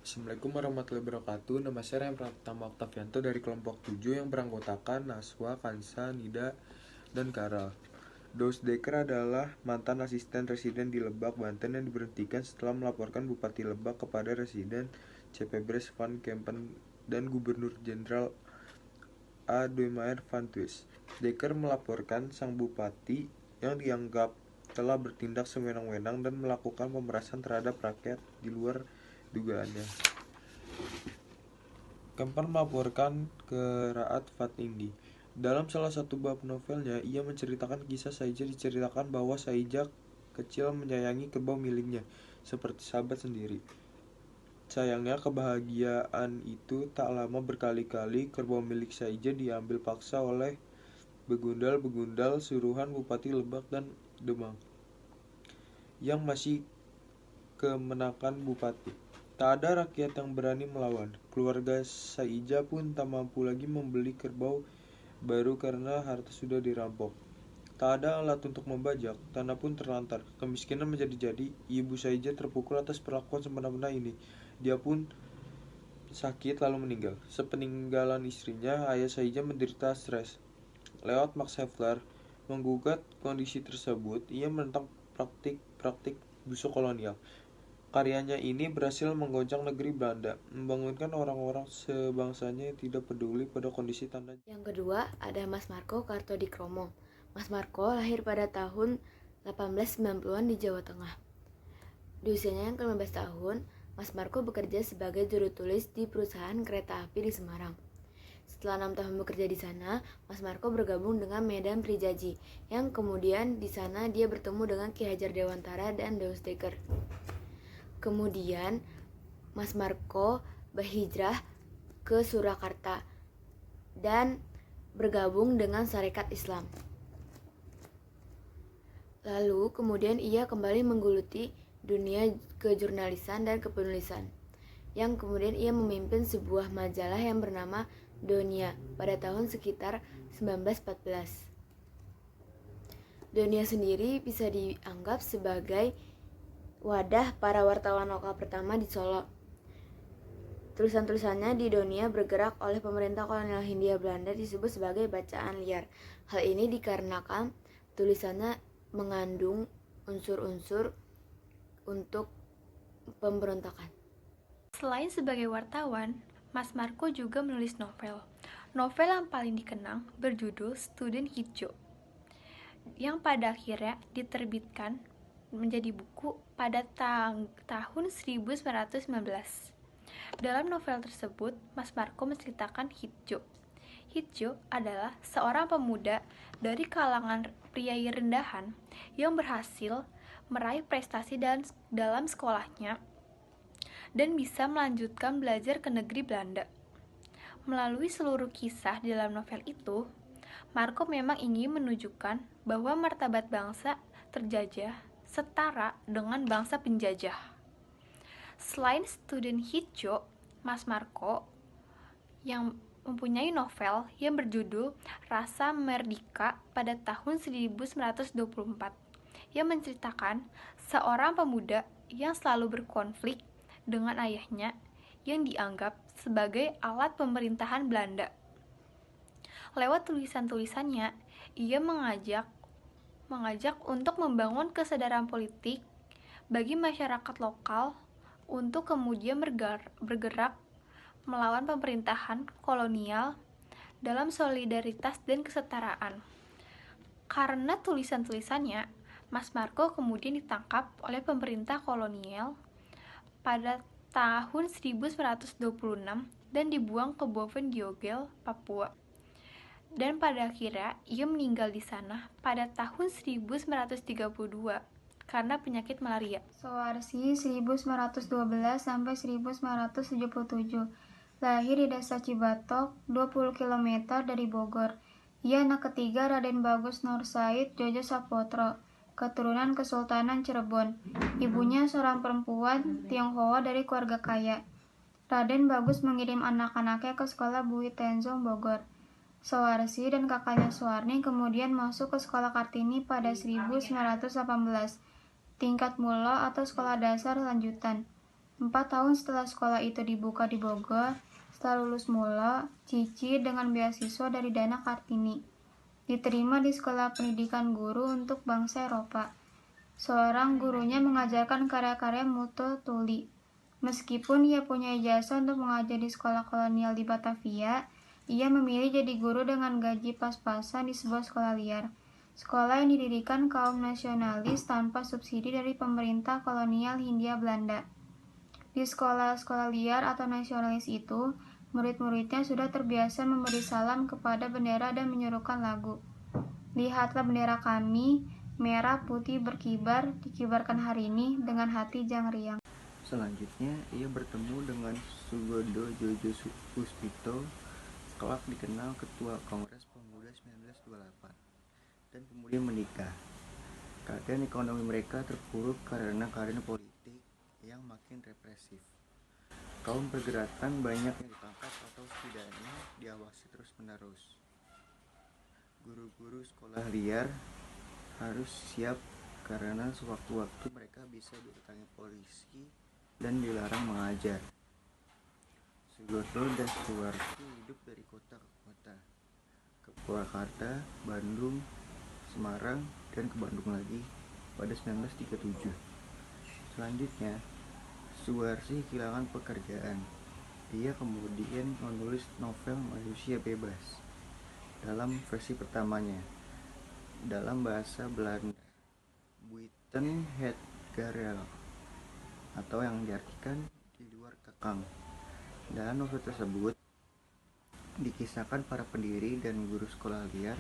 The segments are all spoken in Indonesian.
Assalamualaikum warahmatullahi wabarakatuh. Nama saya Ryan Pratama Oktavianto dari kelompok 7 yang beranggotakan Naswa, Kansa, Nida, dan Karal. Dos Dekker adalah mantan asisten residen di Lebak, Banten yang diberhentikan setelah melaporkan Bupati Lebak kepada Residen CP van Kempen dan Gubernur Jenderal A. Doemaer van Twist. Dekker melaporkan sang bupati yang dianggap telah bertindak sewenang-wenang dan melakukan pemerasan terhadap rakyat di luar dugaannya. Kempen melaporkan ke Raat Fat Indi. Dalam salah satu bab novelnya, ia menceritakan kisah Saija diceritakan bahwa Saija kecil menyayangi kerbau miliknya, seperti sahabat sendiri. Sayangnya kebahagiaan itu tak lama, berkali-kali kerbau milik Saija diambil paksa oleh begundal-begundal suruhan Bupati Lebak dan Demang yang masih kemenakan Bupati. Tak ada rakyat yang berani melawan. Keluarga Saija pun tak mampu lagi membeli kerbau baru karena harta sudah dirampok. Tak ada alat untuk membajak, tanah pun terlantar. Kemiskinan menjadi-jadi, ibu Saija terpukul atas perlakuan semena-mena ini. Dia pun sakit lalu meninggal. Sepeninggalan istrinya, ayah Saija menderita stres. Lewat Max Havelaar menggugat kondisi tersebut, ia menentang praktik busuk kolonial. Karyanya ini berhasil menggoncang negeri Belanda, membangunkan orang-orang sebangsanya yang tidak peduli pada kondisi tanda. Yang kedua ada Mas Marco Kartodikromo. Mas Marco lahir pada tahun 1890-an di Jawa Tengah. Di usianya yang ke-15 tahun, Mas Marco bekerja sebagai juru tulis di perusahaan kereta api di Semarang. Setelah 6 tahun bekerja di sana, Mas Marco bergabung dengan Medan Prijaji, yang kemudian di sana dia bertemu dengan Ki Hajar Dewantara dan Dos Dekker. Kemudian Mas Marco berhijrah ke Surakarta dan bergabung dengan Sarekat Islam. Lalu kemudian ia kembali menggeluti dunia kejurnalisan dan kepenulisan, yang kemudian ia memimpin sebuah majalah yang bernama Donia pada tahun sekitar 1914. Donia sendiri bisa dianggap sebagai wadah para wartawan lokal pertama di Solo. Tulisan-tulisannya di Donia bergerak oleh pemerintah kolonial Hindia Belanda disebut sebagai bacaan liar. Hal ini dikarenakan tulisannya mengandung unsur-unsur untuk pemberontakan. Selain sebagai wartawan, Mas Marco juga menulis novel. Novel yang paling dikenang berjudul Student Hijau, yang pada akhirnya diterbitkan menjadi buku pada tahun 1919. Dalam novel tersebut, Mas Marco menceritakan Hijau. Hijau adalah seorang pemuda dari kalangan priai rendahan yang berhasil meraih prestasi dalam sekolahnya dan bisa melanjutkan belajar ke negeri Belanda. Melalui seluruh kisah di dalam novel itu, Marco memang ingin menunjukkan bahwa martabat bangsa terjajah setara dengan bangsa penjajah. Selain Student Hijau, Mas Marco yang mempunyai novel yang berjudul Rasa Merdeka pada tahun 1924 yang menceritakan seorang pemuda yang selalu berkonflik dengan ayahnya yang dianggap sebagai alat pemerintahan Belanda. Lewat tulisan-tulisannya, ia mengajak untuk membangun kesadaran politik bagi masyarakat lokal untuk kemudian bergerak melawan pemerintahan kolonial dalam solidaritas dan kesetaraan. Karena tulisan-tulisannya, Mas Marco kemudian ditangkap oleh pemerintah kolonial pada tahun 1926 dan dibuang ke Boven Diogel, Papua. Dan pada akhirnya ia meninggal di sana pada tahun 1932 karena penyakit malaria. Soeharsi 1912 sampai 1977. Lahir di Desa Cibatok, 20 km dari Bogor. Ia anak ketiga Raden Bagus Nur Said Jojo Sapotro, keturunan Kesultanan Cirebon. Ibunya seorang perempuan Tionghoa dari keluarga kaya. Raden Bagus mengirim anak-anaknya ke sekolah Bui Tenzong Bogor. Soeharsi dan kakaknya Soeharni kemudian masuk ke sekolah Kartini pada 1918, tingkat mula atau sekolah dasar lanjutan. 4 tahun setelah sekolah itu dibuka di Bogor, setelah lulus mula, Cici dengan beasiswa dari Dana Kartini diterima di Sekolah Pendidikan Guru untuk Bangsa Eropa. Seorang gurunya mengajarkan karya-karya Muto Tuli. Meskipun ia punya ijazah untuk mengajar di sekolah kolonial di Batavia, ia memilih jadi guru dengan gaji pas-pasan di sebuah sekolah liar. Sekolah yang didirikan kaum nasionalis tanpa subsidi dari pemerintah kolonial Hindia Belanda. Di sekolah-sekolah liar atau nasionalis itu, murid-muridnya sudah terbiasa memberi salam kepada bendera dan menyerukan lagu. Lihatlah bendera kami, merah putih berkibar, dikibarkan hari ini dengan hati yang riang. Selanjutnya, ia bertemu dengan Sugondo Jojo Puspito, kelak dikenal Ketua Kongres Pemuda 1928, dan kemudian menikah. Keadaan ekonomi mereka terpuruk karena keadaan politik yang makin represif. Kaum pergerakan banyak yang ditangkap atau setidaknya diawasi terus-menerus. Guru-guru sekolah liar harus siap karena sewaktu-waktu mereka bisa didatangi polisi dan dilarang mengajar. Sugoto dan Suwarti hidup dari kota ke kota, ke Purwakarta, Bandung, Semarang, dan ke Bandung lagi pada 1937. Selanjutnya, Suwarsi kehilangan pekerjaan. Dia kemudian menulis novel Manusia Bebas dalam versi pertamanya dalam bahasa Belanda, Buiten het Garel, atau yang diartikan di luar kekang. Dalam novel tersebut dikisahkan para pendiri dan guru sekolah liar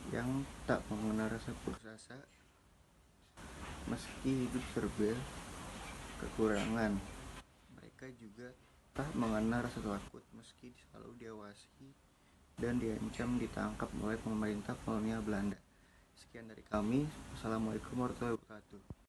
yang tak mengenal rasa putus asa meski hidup serba kekurangan. Mereka juga tak mengenal rasa takut meski selalu diawasi dan diancam ditangkap oleh pemerintah kolonial Belanda. Sekian dari kami. Wassalamualaikum warahmatullahi wabarakatuh.